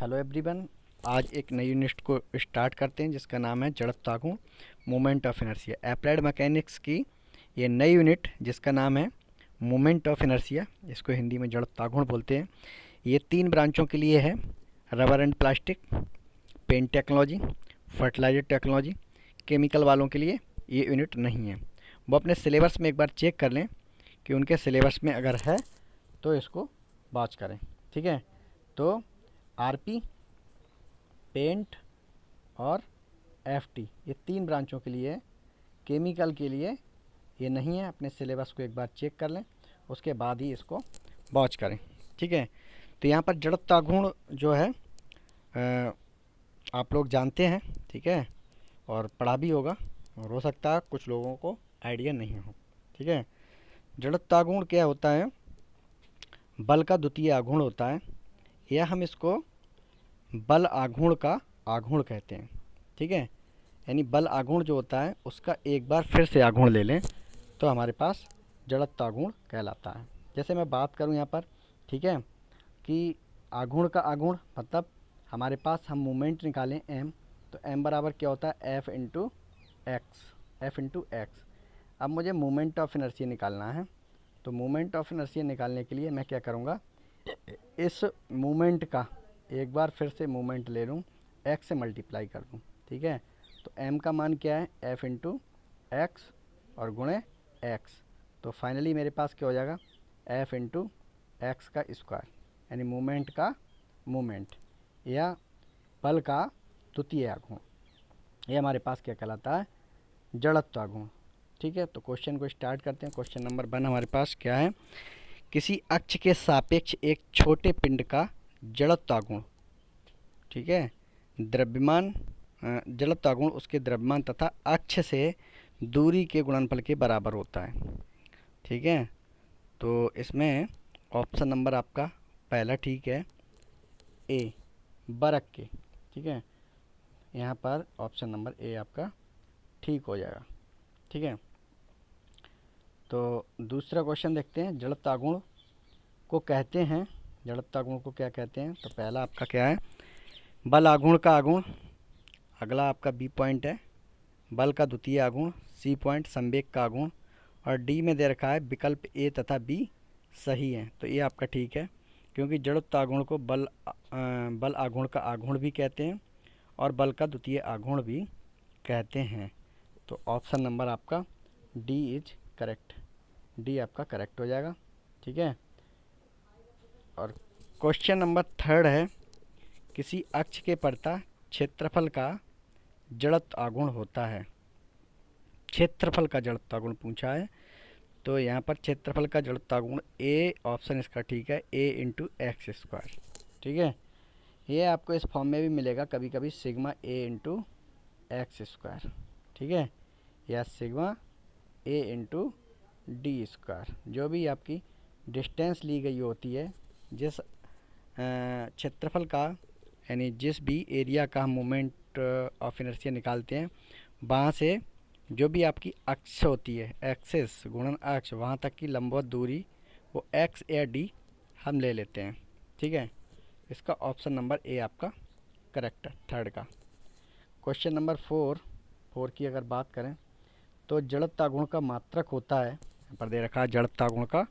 Hello everyone. आज एक नई यूनिट को स्टार्ट करते हैं जिसका नाम है जड़त्व आघूर्ण moment of inertia. Applied mechanics की ये नई यूनिट जिसका नाम है मोमेंट ऑफ इनर्शिया, इसको हिंदी में जड़त्व आघूर्ण बोलते हैं। ये 3 ब्रांचों के लिए है, rubber and plastic, paint technology, fertiliser technology. Chemical वालों के लिए ये यूनिट नहीं है। वो अपने सिलेबस में एक बार चेक कर लें कि उनके सिलेबस में अगर है तो इसको वॉच करें। ठीक है, तो आरपी, पेंट और एफटी ये 3 ब्रांचों के लिए है। केमिकल के लिए ये नहीं है। अपने सिलेबस को एक बार चेक कर लें, उसके बाद ही इसको वॉच करें। ठीक है, तो यहाँ पर जड़त्व आघूर्ण जो है आप लोग जानते हैं, ठीक है, और पढ़ा भी होगा, और हो सकता है कुछ लोगों को आइडिया नहीं हो। ठीक है, जड़त्व आघूर्ण क्या होता है? बल का द्वितीय आघूर्ण होता है, या हम इसको बल आघूर्ण का आघूर्ण कहते हैं। ठीक है, यानी बल आघूर्ण जो होता है उसका एक बार फिर से आघूर्ण ले लें तो हमारे पास जड़त्व आघूर्ण कहलाता है। जैसे मैं बात करूं यहाँ पर, ठीक है, कि आघूर्ण का आघूर्ण मतलब हमारे पास हम मोमेंट निकालें m, तो m बराबर क्या होता है f इंटू एक्स। अब मुझे मोमेंट ऑफ इनर्शिया निकालना है, तो मोमेंट ऑफ इनर्शिया निकालने के लिए मैं क्या करूँगा, इस मोमेंट का एक बार फिर से मोमेंट ले लूँ, x से मल्टीप्लाई कर दूँ। ठीक है, तो m का मान क्या है, f इंटू एक्स और गुणे x। तो फाइनली मेरे पास क्या हो जाएगा, f इंटू एक्स का स्क्वायर, यानी मोमेंट का मोमेंट या बल का द्वितीय आघूर्ण, ये हमारे पास क्या कहलाता है, जड़त्व आघूर्ण। ठीक है, तो क्वेश्चन को स्टार्ट करते हैं। क्वेश्चन नंबर 1 हमारे पास क्या है, किसी अक्ष के सापेक्ष एक छोटे पिंड का जड़त्व आघूर्ण, ठीक है, द्रव्यमान जड़त्व आघूर्ण उसके द्रव्यमान तथा अक्ष से दूरी के गुणनफल के बराबर होता है। ठीक है, तो इसमें ऑप्शन नंबर आपका पहला ठीक है, ए बरक के। ठीक है, यहाँ पर ऑप्शन नंबर ए आपका ठीक हो जाएगा। ठीक है, तो दूसरा क्वेश्चन देखते हैं, जड़त्व आघूर्ण को कहते हैं, जड़त्व आघूर्ण को क्या कहते हैं? तो पहला आपका क्या है, बल आघूर्ण का आघूर्ण, अगला आपका बी पॉइंट है बल का द्वितीय आघूर्ण, सी पॉइंट संवेग का आघूर्ण, और डी में दे रखा है विकल्प ए तथा बी सही है। तो ये आपका ठीक है, क्योंकि जड़त्व आघूर्ण को बल आघूर्ण का आघूर्ण भी कहते हैं और बल का द्वितीय आघूर्ण भी कहते हैं। तो ऑप्शन नंबर आपका डी इज करेक्ट, डी आपका करेक्ट हो जाएगा। ठीक है, और क्वेश्चन नंबर 3 है, किसी अक्ष के परता क्षेत्रफल का जड़त्व आघूर्ण होता है। क्षेत्रफल का जड़त्व आघूर्ण पूछा है, तो यहाँ पर क्षेत्रफल का जड़त्व आघूर्ण ए ऑप्शन इसका ठीक है, ए इंटू एक्स स्क्वायर। ठीक है, ये आपको इस फॉर्म में भी मिलेगा कभी कभी, सिग्मा ए इंटू एक्स स्क्वायर। ठीक है, या सिग्मा ए इंटू डी स्क्वायर, जो भी आपकी डिस्टेंस ली गई होती है, जिस क्षेत्रफल का यानी जिस भी एरिया का हम मोमेंट ऑफ इनर्शिया निकालते हैं, वहाँ से जो भी आपकी अक्ष होती है, एक्सिस गुणन अक्ष, वहाँ तक की लंबवत दूरी वो एक्स या डी हम ले लेते हैं। ठीक है, इसका ऑप्शन नंबर ए आपका करेक्ट है, 3 का। क्वेश्चन नंबर 4 की अगर बात करें, तो जड़त्व आघूर्ण का मात्रक होता है, यहाँ पर दे रखा है जड़त्व आघूर्ण का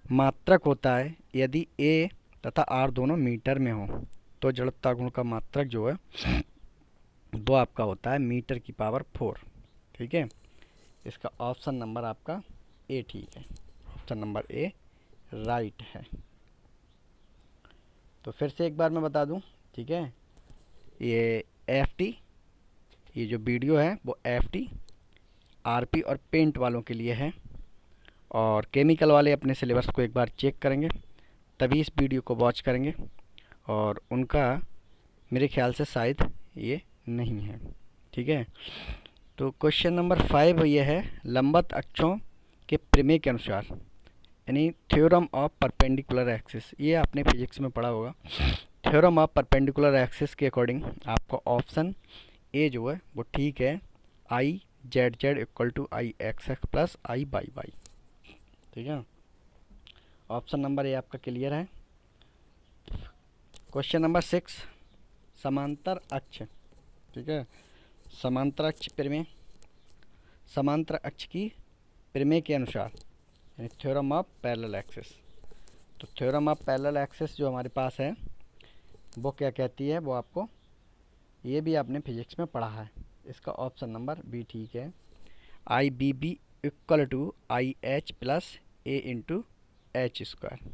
मात्रक होता है यदि ए तथा आर दोनों मीटर में हो, तो जड़त्व आघूर्ण का मात्रक जो है वो आपका होता है मीटर की पावर 4। ठीक है, इसका ऑप्शन नंबर आपका ए ठीक है, ऑप्शन नंबर ए राइट है। तो फिर से एक बार मैं बता दूं, ठीक है, ये एफटी, ये जो वीडियो है वो एफटी, आरपी और पेंट वालों के लिए है, और केमिकल वाले अपने सिलेबस को एक बार चेक करेंगे तभी इस वीडियो को वॉच करेंगे, और उनका मेरे ख्याल से शायद ये नहीं है। ठीक है, तो क्वेश्चन नंबर 5 ये है, लंबवत अक्षों के प्रमेय के अनुसार, यानी थ्योरम ऑफ परपेंडिकुलर एक्सिस, ये आपने फिजिक्स में पढ़ा होगा। थ्योरम ऑफ परपेंडिकुलर एक्सिस के अकॉर्डिंग आपका ऑप्शन ए जो है वो ठीक है, I Z Z equal to I X X plus I Y Y. ठीक है, ऑप्शन नंबर ए आपका क्लियर है। क्वेश्चन नंबर 6, समांतर अक्ष, ठीक है, समांतर अक्ष प्रमेय, समांतर अक्ष की प्रमेय के अनुसार, यानी थ्योरम ऑफ पैरेलल एक्सिस। तो थ्योरम ऑफ पैरेलल एक्सिस जो हमारे पास है वो क्या कहती है, वो आपको ये भी आपने फिजिक्स में पढ़ा है। इसका ऑप्शन नंबर बी ठीक है। I B B equal to I H plus A into H square.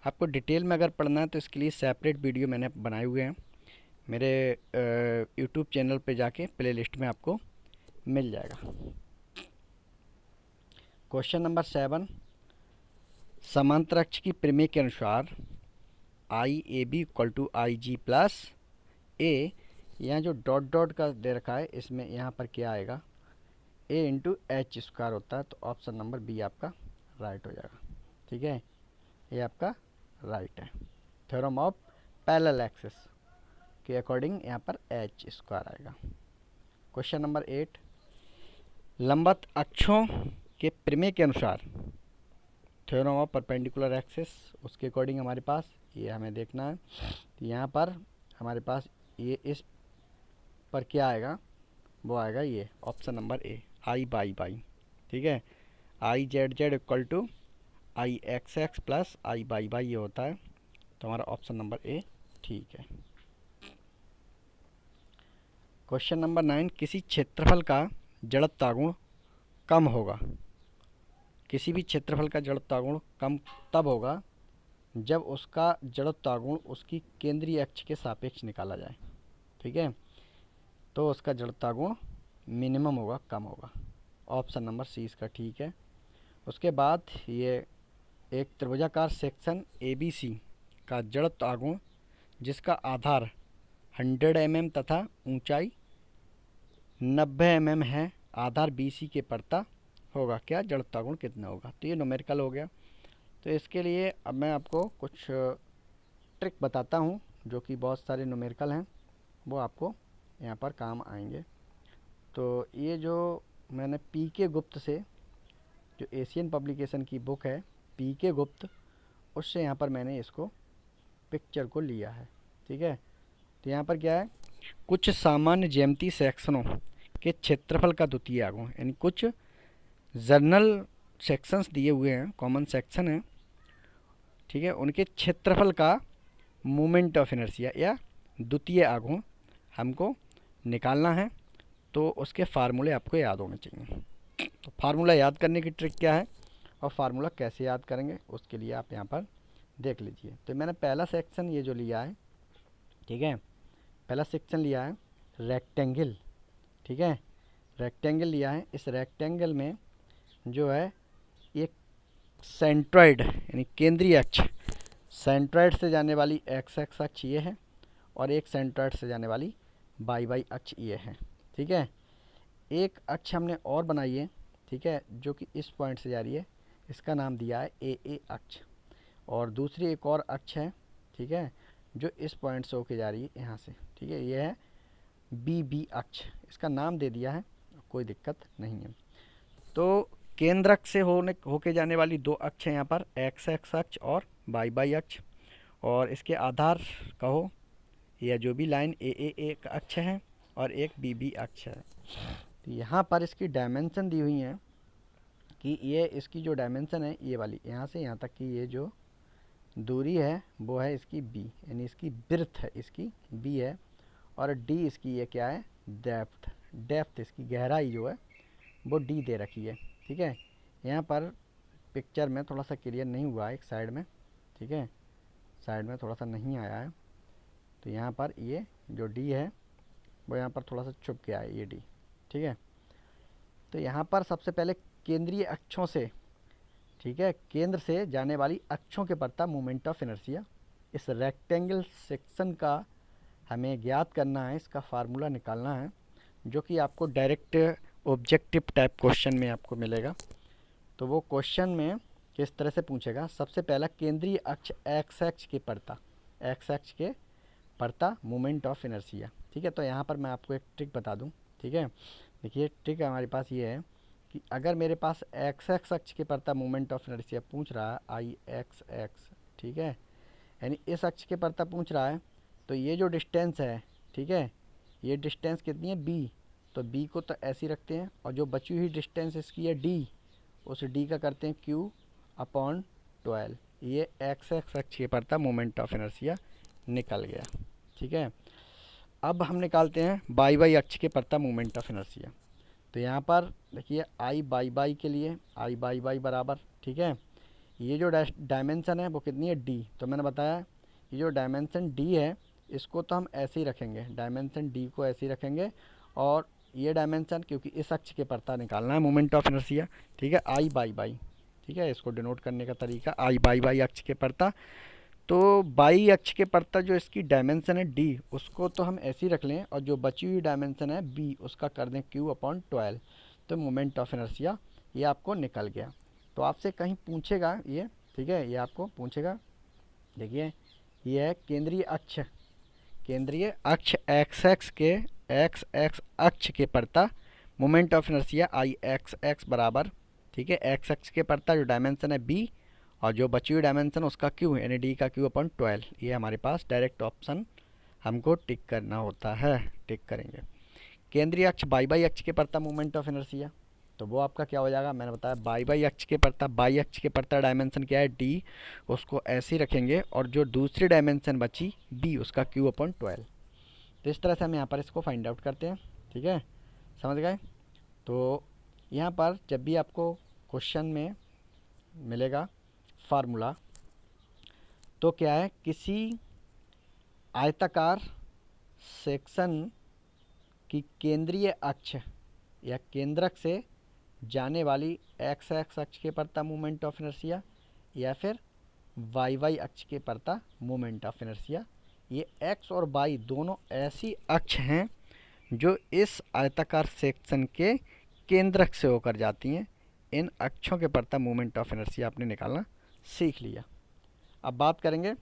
आपको डिटेल में अगर पढ़ना है तो इसके लिए सेपरेट वीडियो मैंने बनाए हुए हैं, मेरे यूट्यूब चैनल पे जाके प्लेलिस्ट में आपको मिल जाएगा। क्वेश्चन नंबर 7, समांतर अक्ष की प्रमेय के अनुसार I A B equal to I G plus A, यहाँ जो डॉट डॉट का दे रखा है इसमें यहाँ पर क्या आएगा, ए इंटू एच स्क्वायर होता है। तो ऑप्शन नंबर बी आपका राइट हो जाएगा, ठीक है, ये आपका राइट है। थ्योरम ऑफ पैरेलल एक्सिस के अकॉर्डिंग यहाँ पर एच स्क्वायर आएगा। क्वेश्चन नंबर 8, लंबवत अक्षों के प्रमेय के अनुसार थ्योरम ऑफ परपेंडिकुलर एक्सिस, उसके अकॉर्डिंग हमारे पास ये हमें देखना है। तो यहाँ पर हमारे पास ये इस पर क्या आएगा, वो आएगा ये option number A, I Y Y, ठीक है, I Z Z equal to I X X plus I Y Y ये होता है। तो हमारा ऑप्शन नंबर ए ठीक है। क्वेश्चन नंबर 9, किसी क्षेत्रफल का जड़त्वागुण कम होगा, किसी भी क्षेत्रफल का जड़त्वागुण कम तब होगा जब उसका जड़त्वागुण उसकी केंद्रीय अक्ष के सापेक्ष निकाला जाए, ठीक है, तो उसका जड़त्वागुण मिनिमम होगा, कम होगा। ऑप्शन नंबर सी इसका ठीक है। उसके बाद ये एक त्रिभुजाकार सेक्शन ABC का जड़त्वागुण जिसका आधार 100 mm तथा ऊंचाई 90 mm है, आधार BC के पड़ता होगा, क्या जड़त्वागुण कितना होगा। तो ये न्यूमेरिकल हो गया। तो इसके लिए अब मैं आपको कुछ ट्रिक बताता हूँ जो कि बहुत सारे न्यूमेरिकल हैं, वो आपको यहाँ पर काम आएंगे। तो ये जो मैंने PK गुप्त से, जो एशियन पब्लिकेशन की बुक है PK गुप्त, उससे यहाँ पर मैंने इसको पिक्चर को लिया है, ठीक है। तो यहाँ पर क्या है, कुछ सामान्य ज्यामितीय सेक्शनों के क्षेत्रफल का द्वितीय आगुण, यानी कुछ जर्नल सेक्शंस दिए हुए हैं, कॉमन सेक्शन है, ठीक है, उनके क्षेत्रफल का मोमेंट ऑफ इनर्शिया या द्वितीय आगुण हमको निकालना है। तो उसके फार्मूले आपको याद होने चाहिए। तो फार्मूला याद करने की ट्रिक क्या है और फार्मूला कैसे याद करेंगे, उसके लिए आप यहाँ पर देख लीजिए। तो मैंने पहला सेक्शन ये जो लिया है, ठीक है, पहला सेक्शन लिया है रेक्टेंगल, ठीक है, रेक्टेंगल लिया है। इस रेक्टेंगल में जो है एक सेंट्रॉइड यानी केंद्रीय अक्ष, सेंट्रॉइड से जाने वाली एक्स एक्स अक्ष ये है और एक सेंट्रॉइड से जाने वाली वाई वाई अक्ष ये है, ठीक है। एक अक्ष हमने और बनाई है, ठीक है, जो कि इस पॉइंट से जा रही है, इसका नाम दिया है ए अक्ष, और दूसरी एक और अक्ष है, ठीक है, जो इस पॉइंट से होके जा रही है यहाँ से, ठीक है, ये है बी अक्ष, इसका नाम दे दिया है, कोई दिक्कत नहीं है। तो केंद्र अक्ष से होके जाने वाली दो अक्ष हैं यहाँ पर, एक्स एक्स अक्ष और वाई वाई अक्ष, और इसके आधार कहो या जो भी लाइन ए एक अक्ष है और एक बी अक्ष है। तो यहाँ पर इसकी डायमेंशन दी हुई है कि ये इसकी जो डायमेंशन है ये वाली, यहाँ से यहाँ तक की ये जो दूरी है वो है इसकी b, यानी इसकी बिर्थ है इसकी b है, और d इसकी ये क्या है, डेप्थ इसकी गहराई जो है वो d दे रखी है, ठीक है। यहाँ पर पिक्चर में थोड़ा सा क्लियर नहीं हुआ है एक साइड में, ठीक है, साइड में थोड़ा सा नहीं आया है। तो यहाँ पर ये जो d है वो यहाँ पर थोड़ा सा छुप गया है ये d, ठीक है। तो यहाँ पर सबसे पहले केंद्रीय अक्षों से, ठीक है, केंद्र से जाने वाली अक्षों के पड़ता मोमेंट ऑफ इनर्शिया, इस रेक्टेंगल सेक्शन का हमें ज्ञात करना है, इसका फार्मूला निकालना है, जो कि आपको डायरेक्ट ऑब्जेक्टिव टाइप क्वेश्चन में आपको मिलेगा। तो वो क्वेश्चन में किस तरह से पूछेगा, सबसे पहला केंद्रीय अक्ष एक्स अक्ष के पड़ता, एक्स अक्ष के पड़ता मोमेंट ऑफ इनर्शिया, ठीक है। तो यहाँ पर मैं आपको एक ट्रिक बता दूँ, ठीक है, देखिए ट्रिक हमारे पास ये है कि अगर मेरे पास एक्स एक्स अक्ष के पड़ता मोमेंट ऑफ इनर्शिया पूछ रहा है आई एक्स एक्स, ठीक है, यानी इस अक्ष के पड़ता पूछ रहा है, तो ये जो डिस्टेंस है ठीक है। ये डिस्टेंस कितनी है b, तो b को तो ऐसे ही रखते हैं और जो बची हुई डिस्टेंस इसकी है d, उस d का करते हैं q अपॉन 12। ये एक्स एक्स अक्ष के पड़ता मोमेंट ऑफ इनर्शिया निकल गया। ठीक है। अब हम निकालते हैं बाई बाई अक्ष के पड़ता मोमेंट ऑफ इनर्शिया। तो यहाँ पर देखिए आई बाई बाई के लिए आई बाई बाई बराबर, ठीक है, ये जो डायमेंशन है वो कितनी है डी। तो मैंने बताया ये जो डायमेंशन डी है इसको तो हम ऐसे ही रखेंगे, डायमेंशन डी को ऐसे ही रखेंगे, और ये डायमेंशन क्योंकि इस अक्ष के पड़ता निकालना है मोमेंट ऑफ इनर्शिया, ठीक है, आई बाई बाई, ठीक है, इसको डिनोट करने का तरीका आई बाई बाई अक्ष के पड़ता। तो बाई अक्ष के पड़ता जो इसकी डायमेंशन है डी उसको तो हम ऐसे ही रख लें, और जो बची हुई डायमेंशन है बी उसका कर दें क्यू अपॉन 12। तो मोमेंट ऑफ इनर्शिया ये आपको निकल गया। तो आपसे कहीं पूछेगा ये, ठीक है, ये आपको पूछेगा, देखिए ये है केंद्रीय अक्ष, केंद्रीय अक्ष एक्स एक्स के एक्स एक्स अक्ष के पड़ता moment of inertia I X x बराबर, ठीक है, एक्स अक्ष के पड़ता जो डायमेंशन है बी और जो बची हुई डायमेंशन उसका क्यू यानी डी का क्यू अपॉन 12। ये हमारे पास डायरेक्ट ऑप्शन हमको टिक करना होता है, टिक करेंगे। केंद्रीय अक्ष बाई बाई अक्ष के पड़ता मोमेंट ऑफ इनर्शिया, तो वो आपका क्या हो जाएगा, मैंने बताया बाई बाई अक्ष के पड़ता, बाई अक्ष के पड़ता डायमेंशन क्या है डी, उसको ऐसे ही रखेंगे, और जो दूसरी डायमेंशन बची बी उसका क्यू अपॉन 12। तो इस तरह से हम यहाँ पर इसको फाइंड आउट करते हैं। ठीक है, समझ गए। तो यहाँ पर जब भी आपको क्वेश्चन में मिलेगा फार्मूला, तो क्या है, किसी आयताकार सेक्शन की केंद्रीय अक्ष या केंद्रक से जाने वाली एक्स एक्स अक्ष के पड़ता मोमेंट ऑफ इनर्शिया या फिर वाई वाई अक्ष के पड़ता मोमेंट ऑफ इनर्शिया, ये एक्स और वाई दोनों ऐसी अक्ष हैं जो इस आयताकार सेक्शन के केंद्रक से होकर जाती हैं। इन अक्षों के पड़ता मोमेंट ऑफ इनर्शिया आपने निकालना सीख लिया। अब बात करेंगे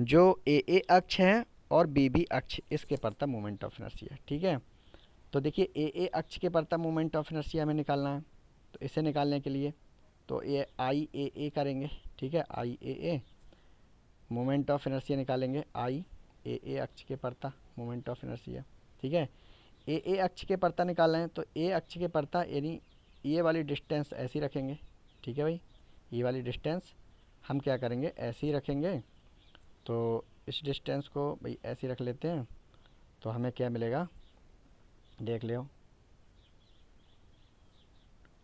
जो ए अक्ष है और बी अक्ष, इसके पड़ता मोमेंट ऑफ इनर्शिया। ठीक है, तो देखिए ए अक्ष के पड़ता मोमेंट ऑफ इनर्शिया हमें निकालना है, तो इसे निकालने के लिए तो ये आई ए करेंगे, ठीक है, आई ए मोमेंट ऑफ इनर्शिया निकालेंगे, आई ए अक्ष के पड़ता मोमेंट ऑफ इनर्शिया। ठीक है, ए अक्ष के पड़ता निकालना है, तो ए अक्ष के पड़ता यानी ये वाली डिस्टेंस ऐसी रखेंगे, ठीक है भाई, ये वाली डिस्टेंस हम क्या करेंगे ऐसे ही रखेंगे। तो इस डिस्टेंस को भाई ऐसे ही रख लेते हैं, तो हमें क्या मिलेगा देख लो,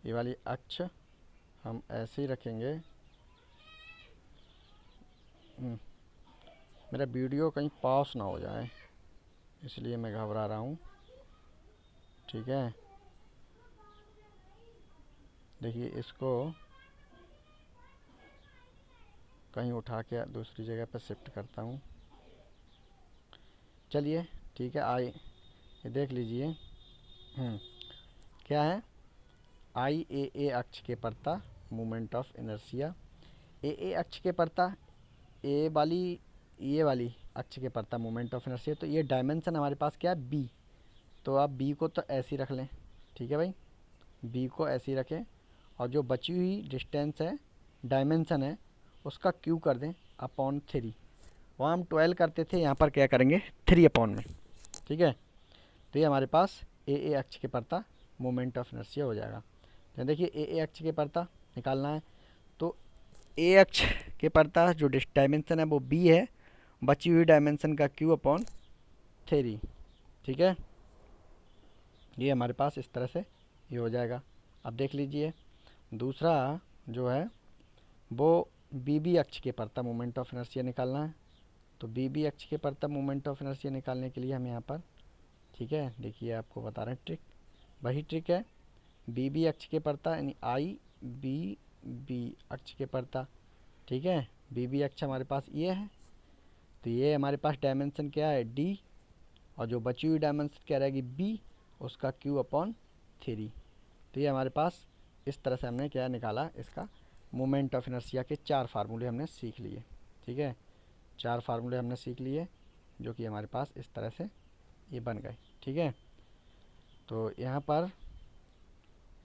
ये वाली अक्ष हम ऐसे ही रखेंगे। मेरा वीडियो कहीं पॉज ना हो जाए इसलिए मैं घबरा रहा हूँ। ठीक है, देखिए इसको कहीं उठा के दूसरी जगह पर शिफ्ट करता हूँ। चलिए ठीक है, आए ये देख लीजिए, क्या है, आई ए अक्ष के पड़ता मोमेंट ऑफ इनर्शिया, ए अक्ष के पड़ता ए वाली ये वाली अक्ष के पड़ता मोमेंट ऑफ इनर्शिया। तो ये डायमेंशन हमारे पास क्या है बी, तो आप बी को तो ऐसे ही रख लें, ठीक है भाई, बी को ऐसे ही रखें, और जो बची हुई डिस्टेंस है डायमेंशन है उसका क्यू कर दें अपॉन 3। वहाँ हम 12 करते थे, यहाँ पर क्या करेंगे 3 अपॉन में। ठीक है, तो ये हमारे पास ए अक्ष के पड़ता मोमेंट ऑफ इनर्शिया हो जाएगा। तो देखिए ए अक्ष के पड़ता निकालना है, तो ए अक्ष के पड़ता जो डायमेंशन है वो बी है, बची हुई डायमेंशन का क्यू अपॉन 3। ठीक है, ये हमारे पास इस तरह से ये हो जाएगा। अब देख लीजिए दूसरा जो है वो बी अक्ष के पड़ता मोमेंट ऑफ इनर्शिया निकालना है। तो बी अक्ष के पड़ता मोमेंट ऑफ इनर्शिया निकालने के लिए हम यहाँ पर, ठीक है, देखिए आपको बता रहे हैं ट्रिक, वही ट्रिक है, बी अक्ष के पड़ता यानी आई बी अक्ष के पड़ता, ठीक है, बी अक्ष हमारे पास ये है, तो ये हमारे पास डायमेंशन क्या है डी, और जो बची हुई डायमेंशन क्या रहेगी बी, उसका क्यू अपॉन 3। तो ये हमारे पास इस तरह से हमने क्या निकाला, इसका मोमेंट ऑफ इनर्शिया के 4 फार्मूले हमने सीख लिए। ठीक है, 4 फार्मूले हमने सीख लिए जो कि हमारे पास इस तरह से ये बन गए। ठीक है, तो यहाँ पर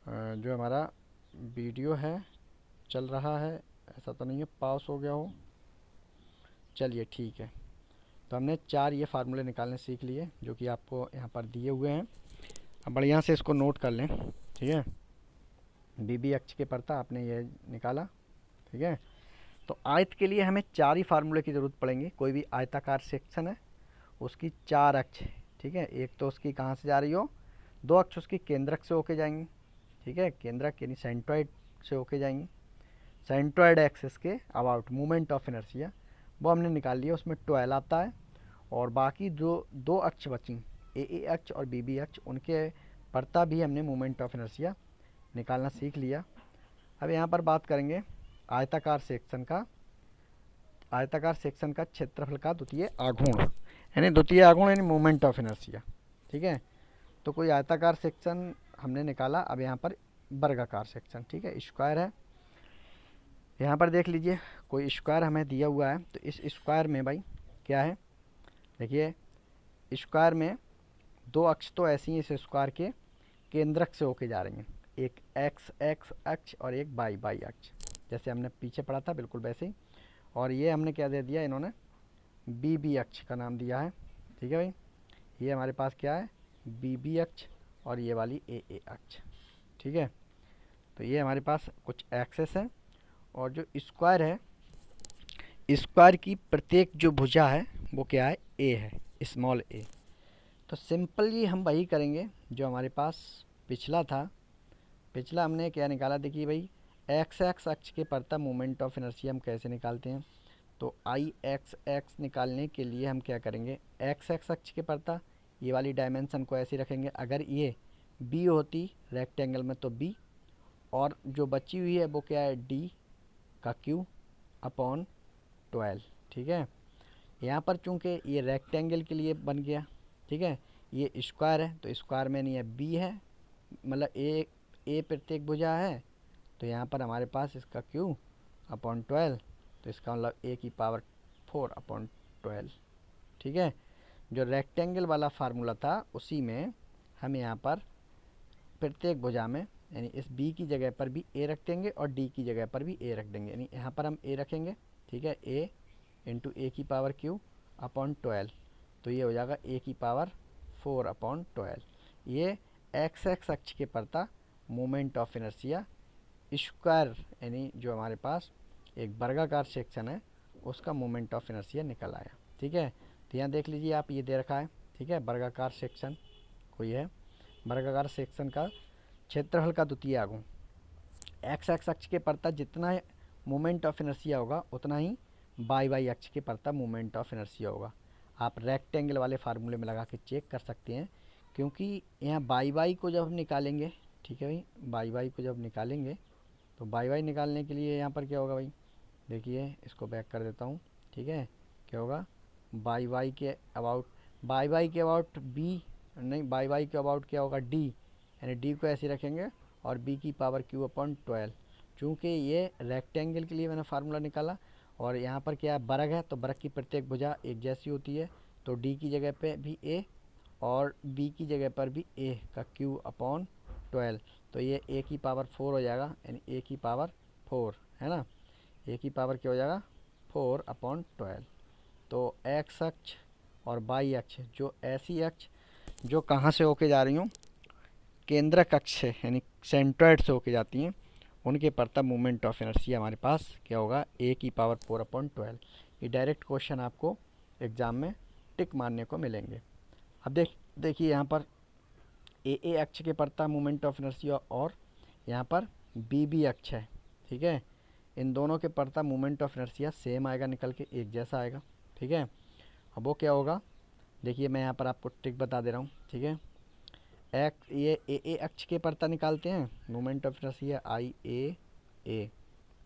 जो हमारा वीडियो है चल रहा है, ऐसा तो नहीं है पॉज हो गया हो, चलिए ठीक है। तो हमने 4 ये फार्मूले निकालने सीख लिए जो कि आपको यहाँ पर दिए हुए हैं। अब बढ़िया से इसको नोट कर लें, ठीक है। बी बी अक्ष के परता आपने ये निकाला, ठीक है। तो आयत के लिए हमें 4 ही फार्मूले की ज़रूरत पड़ेंगी। कोई भी आयताकार सेक्शन है उसकी 4 अक्ष, ठीक है। एक तो उसकी कहाँ से जा रही हो, 2 अक्ष उसकी केंद्रक से होके जाएंगी, ठीक है। केंद्रक यानी सेंट्रॉइड से होके जाएंगी। सेंट्रॉइड एक्सिस के अबाउट मोमेंट ऑफ इनर्शिया वो हमने निकाल लिया, उसमें 12 आता है। और बाकी जो 2 अक्ष बची, ए अक्ष और बी अक्ष, उनके परता भी हमने मोमेंट ऑफ इनर्शिया निकालना सीख लिया। अब यहाँ पर बात करेंगे आयताकार सेक्शन का। आयताकार सेक्शन का क्षेत्रफल का द्वितीय आघूर्ण, यानी द्वितीय आघूर्ण यानी मोमेंट ऑफ इनर्शिया, ठीक है। तो कोई आयताकार सेक्शन हमने निकाला। अब यहाँ पर वर्गाकार सेक्शन, ठीक है, स्क्वायर है। यहाँ पर देख लीजिए कोई स्क्वायर हमें दिया हुआ है, तो इस स्क्वायर में भाई क्या है, देखिए स्क्वायर में 2 अक्ष तो ऐसी हैं इस स्क्वायर के केंद्रक से होके जा रही हैं, एक एक्स एक्स अक्ष और एक वाई वाई अक्ष, जैसे हमने पीछे पढ़ा था बिल्कुल वैसे ही। और ये हमने क्या दे दिया, इन्होंने बी बी अक्ष का नाम दिया है, ठीक है भाई। ये हमारे पास क्या है, बी बी अक्ष और ये वाली ए अक्ष, ठीक है। तो ये हमारे पास कुछ एक्सेस हैं। और जो स्क्वायर है, स्क्वायर की प्रत्येक जो भुजा है वो क्या है, ए है, स्मॉल ए। तो सिंपली हम वही करेंगे जो हमारे पास पिछला था। पिछला हमने क्या निकाला, देखिए भाई एक्स एक्स अक्ष के परता मोमेंट ऑफ इनर्शिया हम कैसे निकालते हैं। तो आई एक्स एक्स निकालने के लिए हम क्या करेंगे, एक्स एक्स अक्ष के परता ये वाली डायमेंशन को ऐसे रखेंगे। अगर ये बी होती रेक्टेंगल में तो बी, और जो बची हुई है वो क्या है, डी का क्यू अपॉन 12, ठीक है। यहाँ पर चूँकि ये रेक्टेंगल के लिए बन गया, ठीक है, ये स्क्वायर है तो स्क्वायर में नहीं है, बी है, मतलब ए प्रत्येक भुजा है, तो यहाँ पर हमारे पास इसका क्यू अपॉन 12, तो इसका मतलब ए की पावर 4 अपॉन 12, ठीक है। जो रेक्टेंगल वाला फार्मूला था उसी में हम यहाँ पर प्रत्येक भुजा में, यानी इस बी की जगह पर भी ए रख देंगे और डी की जगह पर भी ए रख देंगे, यानी यहाँ पर हम ए रखेंगे, ठीक है, ए इंटू ए की पावर क्यू अपॉन 12, तो ये हो जाएगा ए की पावर 4 अपॉन 12। ये एक्स एक्स अक्ष के परता मोमेंट ऑफ इनर्शिया स्क्वायर, यानी जो हमारे पास एक वर्गाकार सेक्शन है उसका मोमेंट ऑफ इनर्शिया निकल आया, ठीक है। तो यहाँ देख लीजिए आप, ये दे रखा है, ठीक है, वर्गाकार सेक्शन कोई है। वर्गाकार सेक्शन का क्षेत्रफल का द्वितीय आघूर्ण, एक्स एक्स अक्ष के परता जितना मोमेंट ऑफ इनर्शिया होगा उतना ही वाई वाई अक्ष के परता मोमेंट ऑफ इनर्शिया होगा। आप रेक्टेंगल वाले फार्मूले में लगा के चेक कर सकते हैं, क्योंकि यहाँ वाई वाई को जब हम निकालेंगे, ठीक है भाई, वाई वाई को जब निकालेंगे तो वाई वाई निकालने के लिए यहाँ पर क्या होगा भाई, देखिए इसको बैक कर देता हूँ, ठीक है। क्या होगा, वाई वाई के अबाउट बी, नहीं, वाई वाई के अबाउट क्या होगा, डी, यानी डी को ऐसे रखेंगे और बी की पावर क्यू अपॉन 12। चूँकि ये रेक्टेंगल के लिए मैंने फार्मूला निकाला और यहाँ पर क्या है, वर्ग है, तो वर्ग की प्रत्येक भुजा एक जैसी होती है, तो डी की जगह पे भी ए और बी की जगह पर भी ए का क्यू अपॉन 12, तो ये ए की पावर 4 हो जाएगा, यानी ए की पावर 4 है ना, ए की पावर क्या हो जाएगा, 4 अपॉन 12। तो एक्स अक्ष और वाई अक्ष, जो ऐसी अक्ष जो कहाँ से होके जा रही हूँ, केंद्रक अक्ष से, यानी सेंट्रॉइड से होके जाती हैं, उनके परता मोमेंट ऑफ इनर्शिया हमारे पास क्या होगा, ए की पावर 4 अपॉन 12। ये डायरेक्ट क्वेश्चन आपको एग्ज़ाम में टिक मारने को मिलेंगे। अब देखिए यहाँ पर ए अक्ष के परता मोमेंट ऑफ इनर्शिया और यहाँ पर बी अक्ष है, ठीक है। इन दोनों के परता मोमेंट ऑफ इनर्शिया सेम आएगा, निकल के एक जैसा आएगा, ठीक है। अब वो क्या होगा, देखिए मैं यहाँ पर आपको ट्रिक बता दे रहा हूँ, ठीक है। ये ए अक्ष के परता निकालते हैं, मोमेंट ऑफ इनर्शिया आई ए,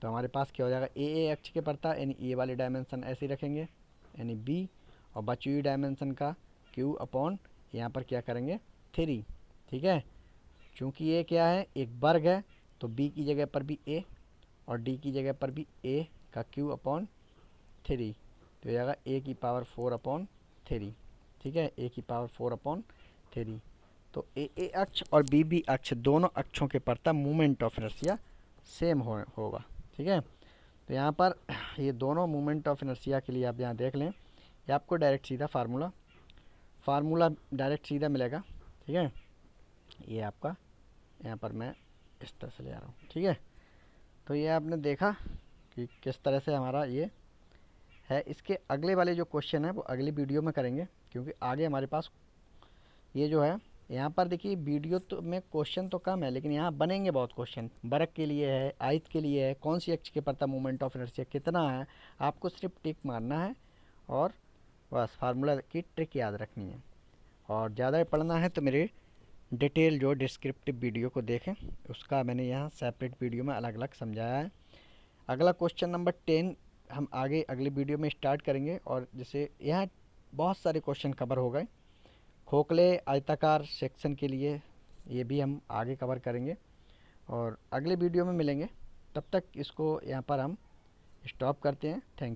तो हमारे पास क्या हो जाएगा, ए अक्ष के परता यानी ए वाली डायमेंशन ऐसे रखेंगे, यानी बी, और बची हुई डायमेंशन का क्यू अपॉन यहाँ पर क्या करेंगे 3, ठीक है। चूँकि ये क्या है, एक वर्ग है, तो बी की जगह पर भी ए और डी की जगह पर भी ए का क्यू अपॉन 3, तो हो जाएगा ए की पावर 4 अपॉन 3, ठीक है, ए की पावर 4 अपॉन 3। तो ए अक्ष और बी अक्ष दोनों अक्षों के परता मोमेंट ऑफ इनर्शिया सेम होगा, ठीक है। तो यहाँ पर ये दोनों मोमेंट ऑफ इनर्शिया के लिए आप यहाँ देख लें, ये आपको डायरेक्ट सीधा फार्मूला डायरेक्ट सीधा मिलेगा। ठीक है, ये आपका यहाँ पर मैं इस तरह से ले आ रहा हूँ। ठीक है, तो ये आपने देखा कि किस तरह से हमारा ये है। इसके अगले वाले जो क्वेश्चन है वो अगली वीडियो में करेंगे, क्योंकि आगे हमारे पास ये जो है यहाँ पर देखिए वीडियो तो में क्वेश्चन तो कम है, लेकिन यहाँ बनेंगे बहुत क्वेश्चन। बरक के लिए है, आयत के लिए है, कौन सी अक्ष के पड़ता मोमेंट ऑफ इनर्शिया कितना है, आपको सिर्फ टिक मारना है और बस फार्मूला की ट्रिक याद रखनी है। और ज़्यादा पढ़ना है तो मेरे डिटेल जो डिस्क्रिप्टिव वीडियो को देखें, उसका मैंने यहाँ सेपरेट वीडियो में अलग अलग समझाया है। अगला क्वेश्चन नंबर 10 हम आगे अगली वीडियो में स्टार्ट करेंगे। और जैसे यहाँ बहुत सारे क्वेश्चन कवर हो गए, खोखले आयताकार सेक्शन के लिए ये भी हम आगे कवर करेंगे और अगले वीडियो में मिलेंगे। तब तक इसको यहाँ पर हम स्टॉप करते हैं। Thank you.